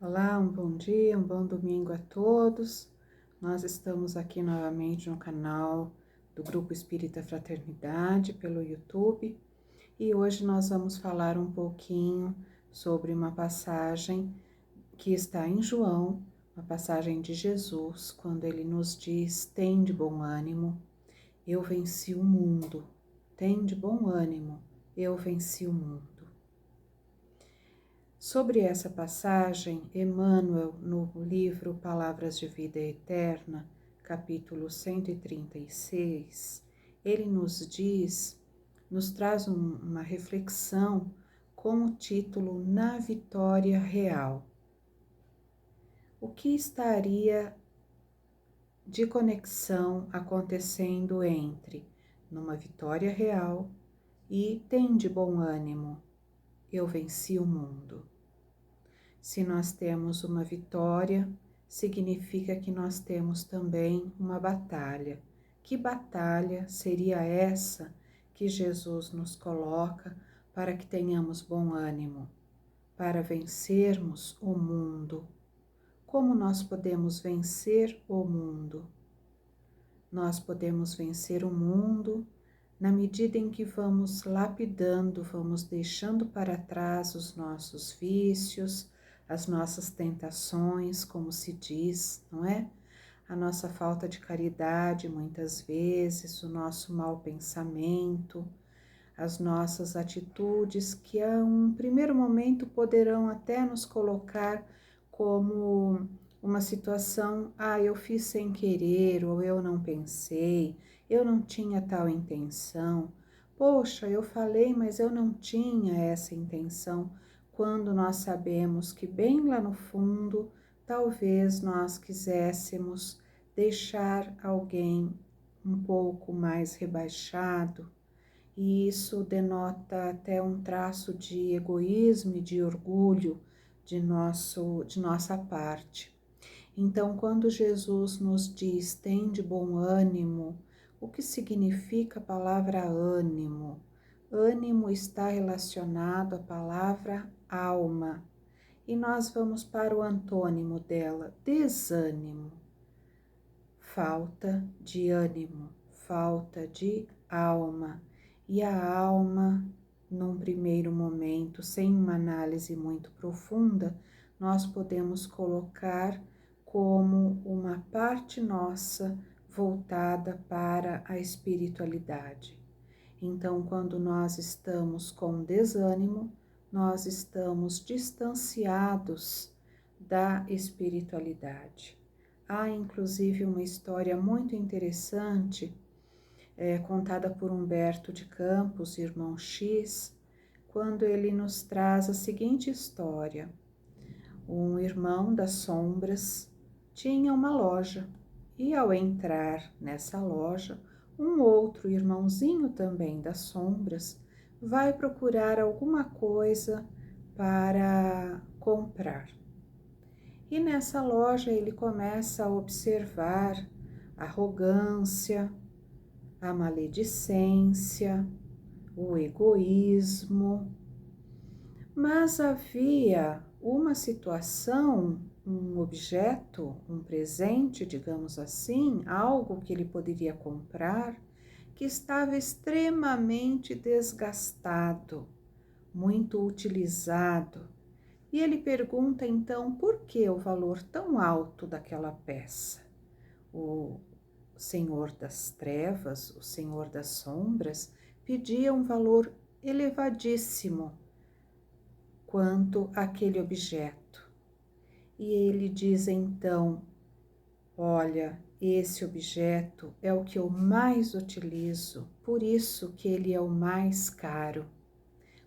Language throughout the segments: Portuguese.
Olá, um bom dia, um bom domingo a todos. Nós estamos aqui novamente no canal do Grupo Espírita Fraternidade pelo YouTube e hoje nós vamos falar um pouquinho sobre uma passagem que está em João, uma passagem de Jesus, quando ele nos diz: "Tende bom ânimo, eu venci o mundo. Tende bom ânimo, eu venci o mundo." Sobre essa passagem, Emmanuel, no livro Palavras de Vida Eterna, capítulo 136, ele nos traz uma reflexão com o título Na Vitória Real. O que estaria de conexão acontecendo entre numa vitória real e tende bom ânimo, eu venci o mundo? Se nós temos uma vitória, significa que nós temos também uma batalha. Que batalha seria essa que Jesus nos coloca para que tenhamos bom ânimo, para vencermos o mundo? Como nós podemos vencer o mundo? Nós podemos vencer o mundo na medida em que vamos lapidando, vamos deixando para trás os nossos vícios, as nossas tentações, como se diz, não é? A nossa falta de caridade, muitas vezes, o nosso mau pensamento, as nossas atitudes que a um primeiro momento poderão até nos colocar como uma situação: eu fiz sem querer, ou eu não pensei, eu não tinha tal intenção. Poxa, eu falei, mas eu não tinha essa intenção. Quando nós sabemos que bem lá no fundo, talvez nós quiséssemos deixar alguém um pouco mais rebaixado, e isso denota até um traço de egoísmo e de orgulho de nossa parte. Então, quando Jesus nos diz: "Tende bom ânimo", o que significa a palavra ânimo? Ânimo está relacionado à palavra alma, e nós vamos para o antônimo dela: desânimo. Falta de ânimo, falta de alma. E a alma, num primeiro momento, sem uma análise muito profunda, nós podemos colocar como uma parte nossa voltada para a espiritualidade. Então, quando nós estamos com desânimo, nós estamos distanciados da espiritualidade. Há inclusive uma história muito interessante contada por Humberto de Campos, irmão X, quando ele nos traz a seguinte história. Um irmão das sombras tinha uma loja e, ao entrar nessa loja, um outro irmãozinho também das sombras vai procurar alguma coisa para comprar. E nessa loja ele começa a observar a arrogância, a maledicência, o egoísmo. Mas havia uma situação, um objeto, um presente, digamos assim, algo que ele poderia comprar, que estava extremamente desgastado, muito utilizado. E ele pergunta então por que o valor tão alto daquela peça. O Senhor das Trevas, o Senhor das Sombras, pedia um valor elevadíssimo quanto àquele objeto. E ele diz então: olha, esse objeto é o que eu mais utilizo, por isso que ele é o mais caro.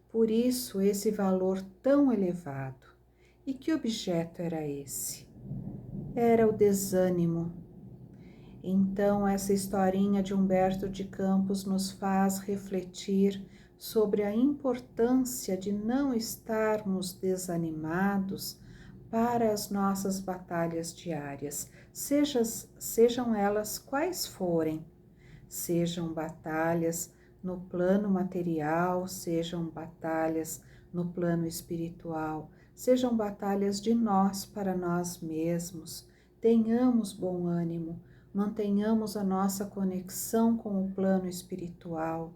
Por isso esse valor tão elevado. E que objeto era esse? Era o desânimo. Então, essa historinha de Humberto de Campos nos faz refletir sobre a importância de não estarmos desanimados para as nossas batalhas diárias, sejam elas quais forem, sejam batalhas no plano material, sejam batalhas no plano espiritual, sejam batalhas de nós para nós mesmos. Tenhamos bom ânimo, mantenhamos a nossa conexão com o plano espiritual.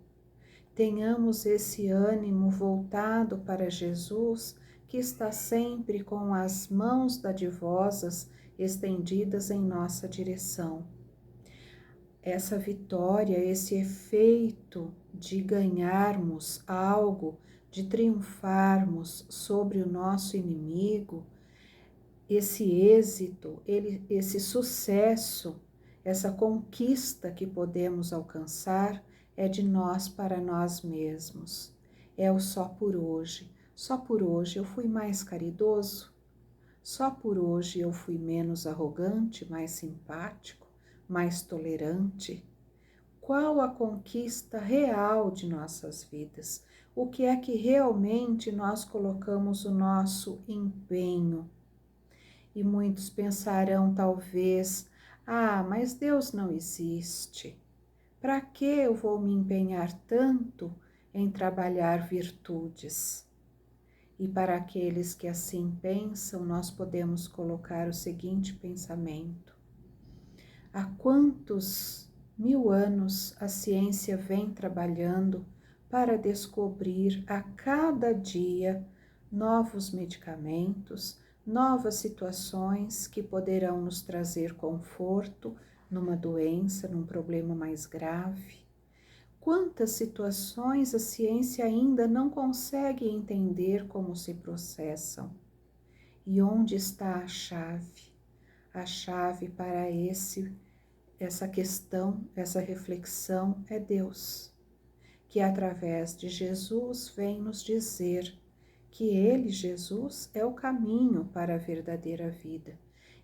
Tenhamos esse ânimo voltado para Jesus, que está sempre com as mãos dadivosas estendidas em nossa direção. Essa vitória, esse efeito de ganharmos algo, de triunfarmos sobre o nosso inimigo, esse êxito, esse sucesso, essa conquista que podemos alcançar é de nós para nós mesmos. É o só por hoje. Só por hoje eu fui mais caridoso. Só por hoje eu fui menos arrogante, mais simpático, mais tolerante. Qual a conquista real de nossas vidas? O que é que realmente nós colocamos o nosso empenho? E muitos pensarão talvez, mas Deus não existe. Para que eu vou me empenhar tanto em trabalhar virtudes? E para aqueles que assim pensam, nós podemos colocar o seguinte pensamento: há quantos 1000 anos a ciência vem trabalhando para descobrir a cada dia novos medicamentos, novas situações que poderão nos trazer conforto numa doença, num problema mais grave? Quantas situações a ciência ainda não consegue entender como se processam? E onde está a chave? A chave para essa questão, essa reflexão é Deus, que através de Jesus vem nos dizer que Ele, Jesus, é o caminho para a verdadeira vida.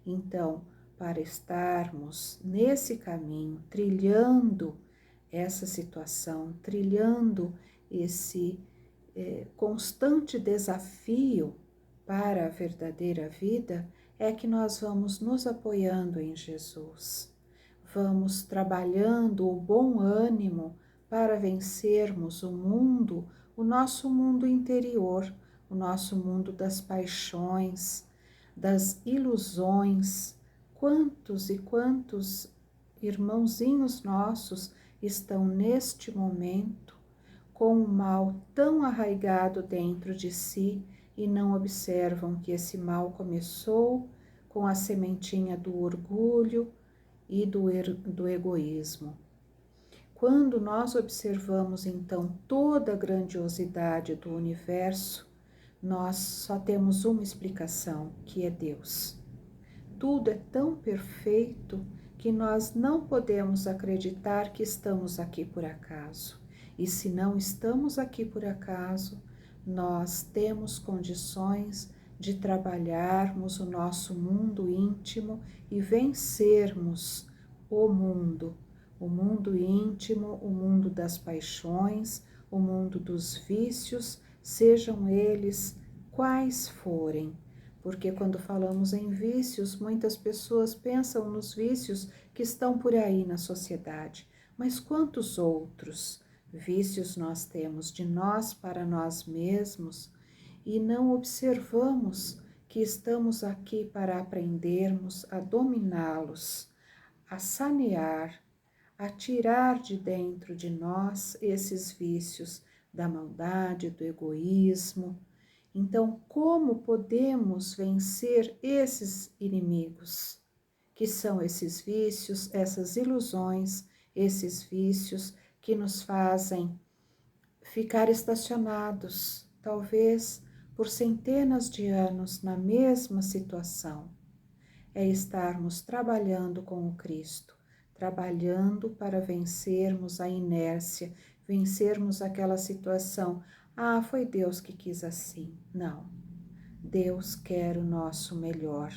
Então, para estarmos nesse caminho, trilhando essa situação, trilhando esse constante desafio para a verdadeira vida, é que nós vamos nos apoiando em Jesus. Vamos trabalhando o bom ânimo para vencermos o mundo, o nosso mundo interior, o nosso mundo das paixões, das ilusões. Quantos e quantos irmãozinhos nossos estão neste momento com o mal tão arraigado dentro de si e não observam que esse mal começou com a sementinha do orgulho e do egoísmo. Quando nós observamos então toda a grandiosidade do universo, nós só temos uma explicação, que é Deus. Tudo é tão perfeito que nós não podemos acreditar que estamos aqui por acaso. E se não estamos aqui por acaso, nós temos condições de trabalharmos o nosso mundo íntimo e vencermos o mundo íntimo, o mundo das paixões, o mundo dos vícios, sejam eles quais forem. Porque quando falamos em vícios, muitas pessoas pensam nos vícios que estão por aí na sociedade. Mas quantos outros vícios nós temos de nós para nós mesmos e não observamos que estamos aqui para aprendermos a dominá-los, a sanear, a tirar de dentro de nós esses vícios da maldade, do egoísmo. Então, como podemos vencer esses inimigos, que são esses vícios, essas ilusões, esses vícios que nos fazem ficar estacionados, talvez por centenas de anos na mesma situação? É estarmos trabalhando com o Cristo, trabalhando para vencermos a inércia, vencermos aquela situação. Foi Deus que quis assim. Não. Deus quer o nosso melhor.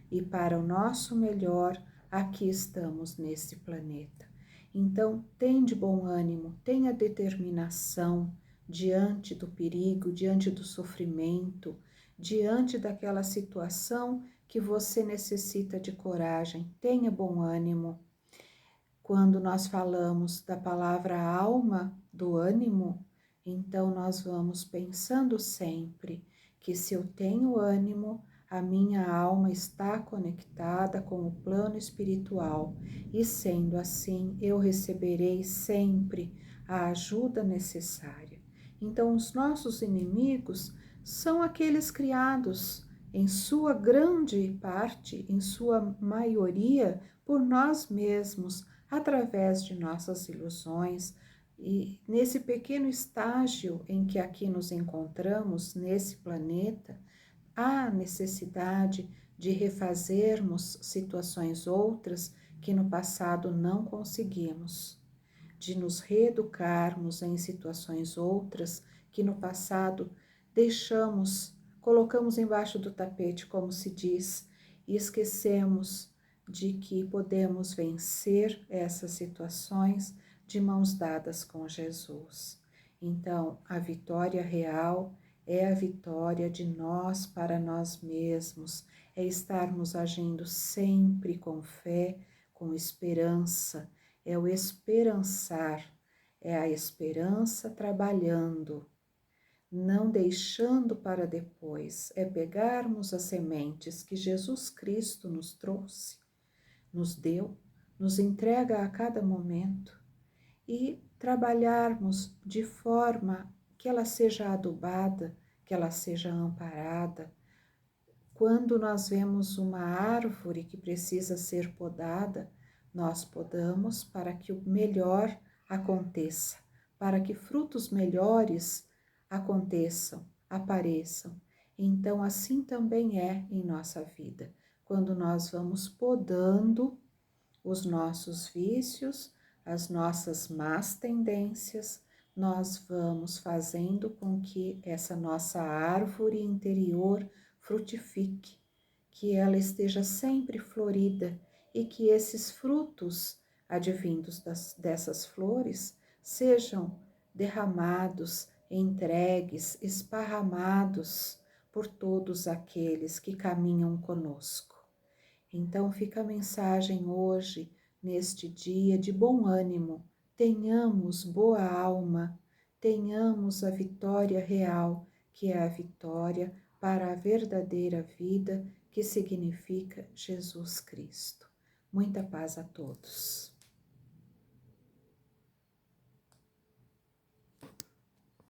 E para o nosso melhor, aqui estamos nesse planeta. Então, tem de bom ânimo, tenha determinação diante do perigo, diante do sofrimento, diante daquela situação que você necessita de coragem. Tenha bom ânimo. Quando nós falamos da palavra alma, do ânimo, Então nós vamos pensando sempre que se eu tenho ânimo, a minha alma está conectada com o plano espiritual e sendo assim, eu receberei sempre a ajuda necessária. Então os nossos inimigos são aqueles criados em sua grande parte, em sua maioria, por nós mesmos, através de nossas ilusões. E nesse pequeno estágio em que aqui nos encontramos, nesse planeta, há necessidade de refazermos situações outras que no passado não conseguimos, de nos reeducarmos em situações outras que no passado deixamos, colocamos embaixo do tapete, como se diz, e esquecemos de que podemos vencer essas situações de mãos dadas com Jesus. Então, a vitória real é a vitória de nós para nós mesmos, é estarmos agindo sempre com fé, com esperança, é o esperançar, é a esperança trabalhando, não deixando para depois, é pegarmos as sementes que Jesus Cristo nos trouxe, nos deu, nos entrega a cada momento e trabalharmos de forma que ela seja adubada, que ela seja amparada. Quando nós vemos uma árvore que precisa ser podada, nós podamos para que o melhor aconteça, para que frutos melhores aconteçam, apareçam. Então, assim também é em nossa vida. Quando nós vamos podando os nossos vícios, as nossas más tendências, nós vamos fazendo com que essa nossa árvore interior frutifique, que ela esteja sempre florida e que esses frutos advindos dessas flores sejam derramados, entregues, esparramados por todos aqueles que caminham conosco. Então fica a mensagem hoje, neste dia de bom ânimo, tenhamos boa alma, tenhamos a vitória real, que é a vitória para a verdadeira vida, que significa Jesus Cristo. Muita paz a todos.